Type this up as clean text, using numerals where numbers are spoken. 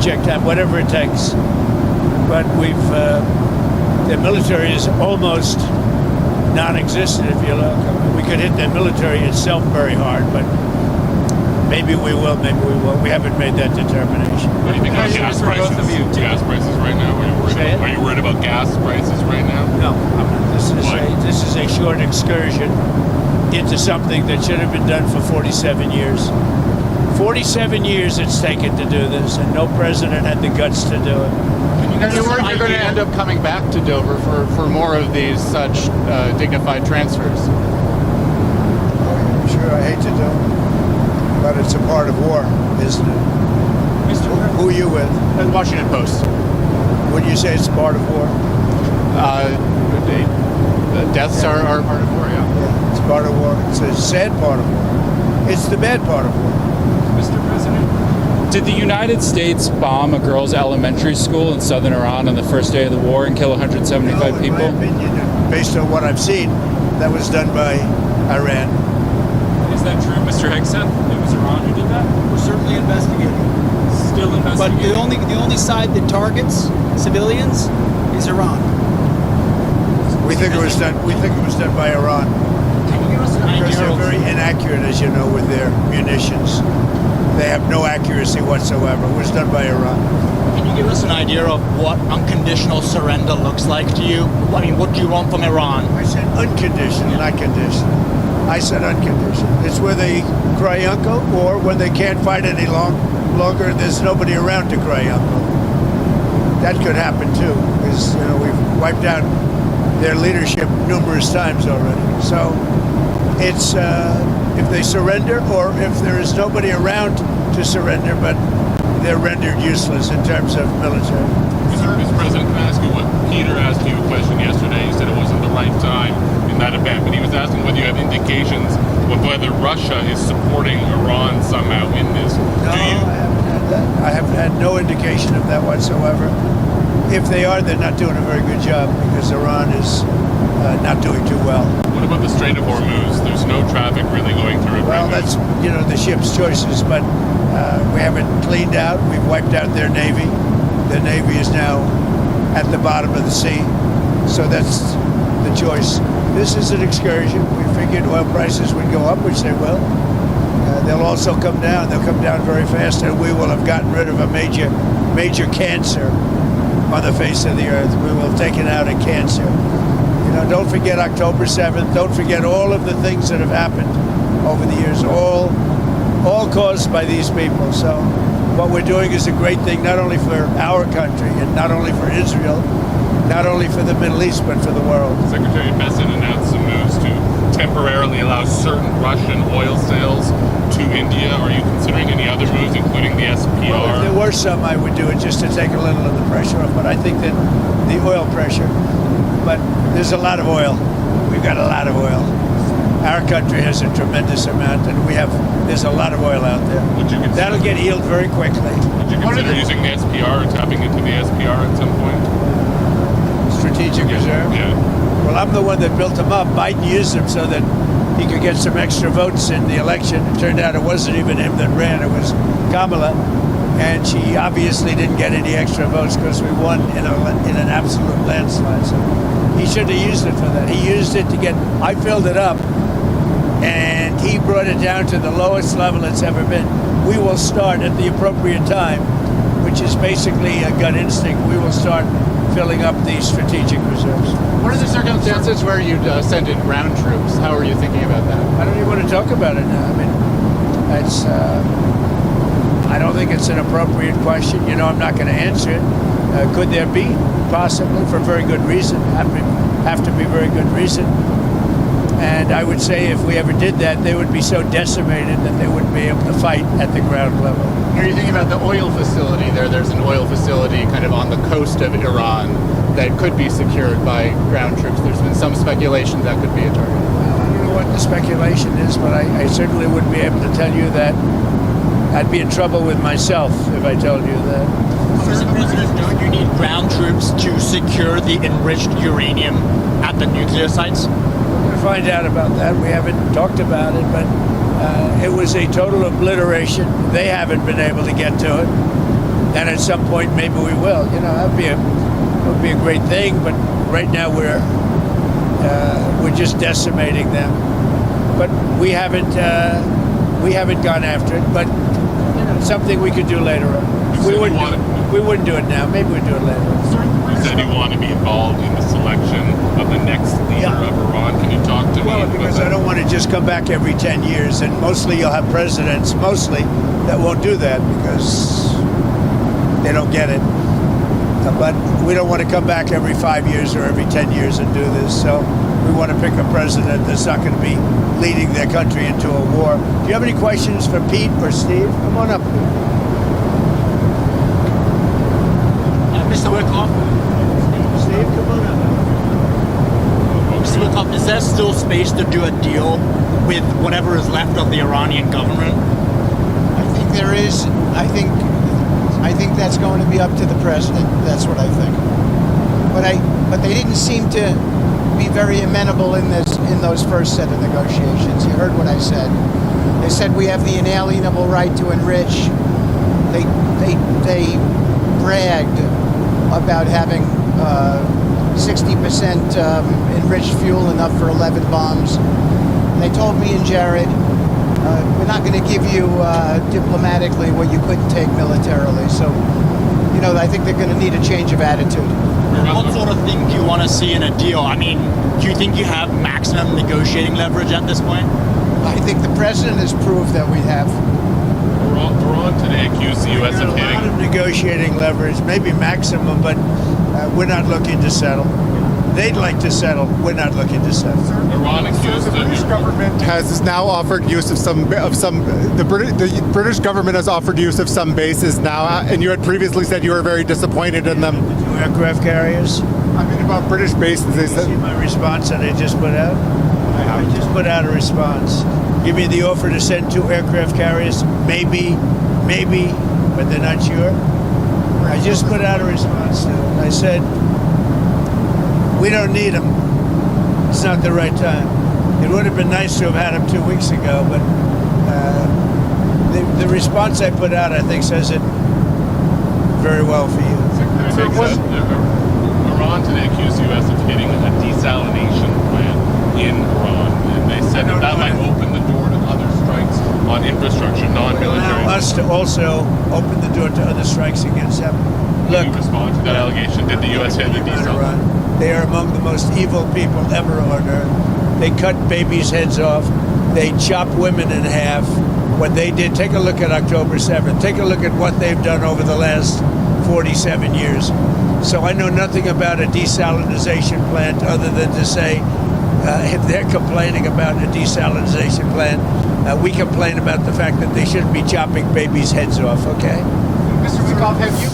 project time, whatever it takes. But the military is almost non-existent, if you look. We could hit the military itself very hard, but maybe we will, maybe we won't. We haven't made that determination. What do you think about gas prices? Gas prices right now? Are you worried about gas prices right now? No, I'm not. This is a short excursion into something that should have been done for 47 years. 47 years it's taken to do this, and no president had the guts to do it. And you're worried you're going to end up coming back to Dover for more of these such dignified transfers? I'm sure I hate to do it, but it's a part of war, isn't it? Who are you with? The Washington Post. When you say it's a part of war? The deaths are part of war, yeah. It's part of war. It's a sad part of war. It's the bad part of war. Mr. President, did the United States bomb a girls' elementary school in southern Iran on the first day of the war and kill 175 people? In my opinion, based on what I've seen, that was done by Iran. Is that true, Mr. Hegseth? It was Iran who did that? We're certainly investigating. Still investigating. But the only side that targets civilians is Iran. We think it was done. We think it was done by Iran. Can you give us an Because idea they're of very inaccurate, as you know, with their munitions. They have no accuracy whatsoever. It was done by Iran. Can you give us an idea of what unconditional surrender looks like to you? I mean, what do you want from Iran? I said unconditional, not conditional. I said unconditional. It's where they cry uncle, or when they can't fight any longer and there's nobody around to cry uncle. That could happen too, because we've wiped out their leadership numerous times already. So it's if they surrender, or if there is nobody around to surrender, but they're rendered useless in terms of military. Mr. President, can I ask you what Peter asked you a question yesterday? You said it wasn't the right time in that event, but he was asking whether you have indications of whether Russia is supporting Iran somehow in this. No, I haven't had that. I haven't had no indication of that whatsoever. If they are, they're not doing a very good job, because Iran is not doing too well. What about the Strait of Hormuz? There's no traffic really going through it Well, right now. that's the ship's choices, but we haven't cleaned out. We've wiped out their navy. The navy is now at the bottom of the sea, so that's the choice. This is an excursion. We figured oil prices would go up, which they will. They'll also come down. They'll come down very fast, and we will have gotten rid of a major cancer on the face of the earth. We will have taken out a cancer. Don't forget October 7th. Don't forget all of the things that have happened over the years, all caused by these people. So what we're doing is a great thing, not only for our country and not only for Israel, not only for the Middle East, but for the world. Secretary Besson announced some moves to temporarily allow certain Russian oil sales to India. Are you considering any other moves, including the SPR? Well, if there were some, I would do it just to take a little of the pressure off. But I think that the oil pressure, but there's a lot of oil. We've got a lot of oil. Our country has a tremendous amount, and there's a lot of oil out there. That'll get healed very quickly. Would you consider using the SPR or tapping into the SPR at some point? Strategic reserve? Yeah. Well, I'm the one that built them up. Biden used them so that he could get some extra votes in the election. It turned out it wasn't even him that ran. It was Kamala. And she obviously didn't get any extra votes because we won in an absolute landslide. So he should have used it for that. He used it to I filled it up, and he brought it down to the lowest level it's ever been. We will start at the appropriate time, which is basically a gut instinct. We will start filling up these strategic reserves. What are the circumstances where you'd send in ground troops? How are you thinking about that? I don't even want to talk about it now. I mean, it's. I don't think it's an appropriate question. I'm not going to answer it. Could there be? Possibly, for very good reason. Have to be very good reason. And I would say if we ever did that, they would be so decimated that they wouldn't be able to fight at the ground level. Are you thinking about the oil facility there? There's an oil facility kind of on the coast of Iran that could be secured by ground troops. There's been some speculation that could be a target. Well, I don't know what the speculation is, but I certainly wouldn't be able to tell you that. I'd be in trouble with myself if I told you that. Mr. President, don't you need ground troops to secure the enriched uranium at the nuclear sites? We're going to find out about that. We haven't talked about it, but it was a total obliteration. They haven't been able to get to it. And at some point, maybe we will. That would be a great thing. But right now, we're just decimating them. But we haven't gone after it. But something we could do later on. We wouldn't do it now. Maybe we'd do it later on. You said you want to be involved in the selection of the next leader of Iran. Can you talk to me? Well, because I don't want to just come back every 10 years, and mostly you'll have presidents, that won't do that because they don't get it. But we don't want to come back every 5 years or every 10 years and do this. So we want to pick a president that's not going to be leading their country into a war. Do you have any questions for Pete or Steve? Come on up. Mr. Wickoff? Steve, come on up. Mr. Wickoff, is there still space to do a deal with whatever is left of the Iranian government? I think there is. I think that's going to be up to the president. That's what I think. But they didn't seem to be very amenable in those first set of negotiations. You heard what I said. They said we have the inalienable right to enrich. They bragged about having 60% enriched fuel, enough for 11 bombs. And they told me and Jared, we're not going to give you diplomatically what you couldn't take militarily. So, I think they're going to need a change of attitude. What sort of thing do you want to see in a deal? I mean, do you think you have maximum negotiating leverage at this point? I think the president has proved that we have. Iran today accused the U.S. of A lot hitting. of negotiating leverage, maybe maximum, but we're not looking to settle. They'd like to settle. We're not looking to settle. Iran accused The British government has now offered use of some. The British government has offered use of some bases now, and you had previously said you were very disappointed in them. The 2 aircraft carriers. I mean, about British bases, they See said. my response that I just put out? I just put out a response. Give me the offer to send 2 aircraft carriers. Maybe, but they're not sure. I just put out a response to it. I said, we don't need them. It's not the right time. It would have been nice to have had them 2 weeks ago, but the response I put out, I think, says it very well for you. Iran today accused the U.S. of hitting a desalination plant in Iran, and they said that might open the door to other strikes on infrastructure, non-military. Allow us to also open the door to other strikes against them. Can you respond to that allegation? Did the U.S. hit the desalination? They are among the most evil people ever on earth. They cut babies' heads off. They chop women in half. What they did, take a look at October 7th. Take a look at what they've done over the last 47 years. So I know nothing about a desalinization plant other than to say, if they're complaining about a desalinization plant, we complain about the fact that they shouldn't be chopping babies' heads off, okay? Mr. Wickoff, have you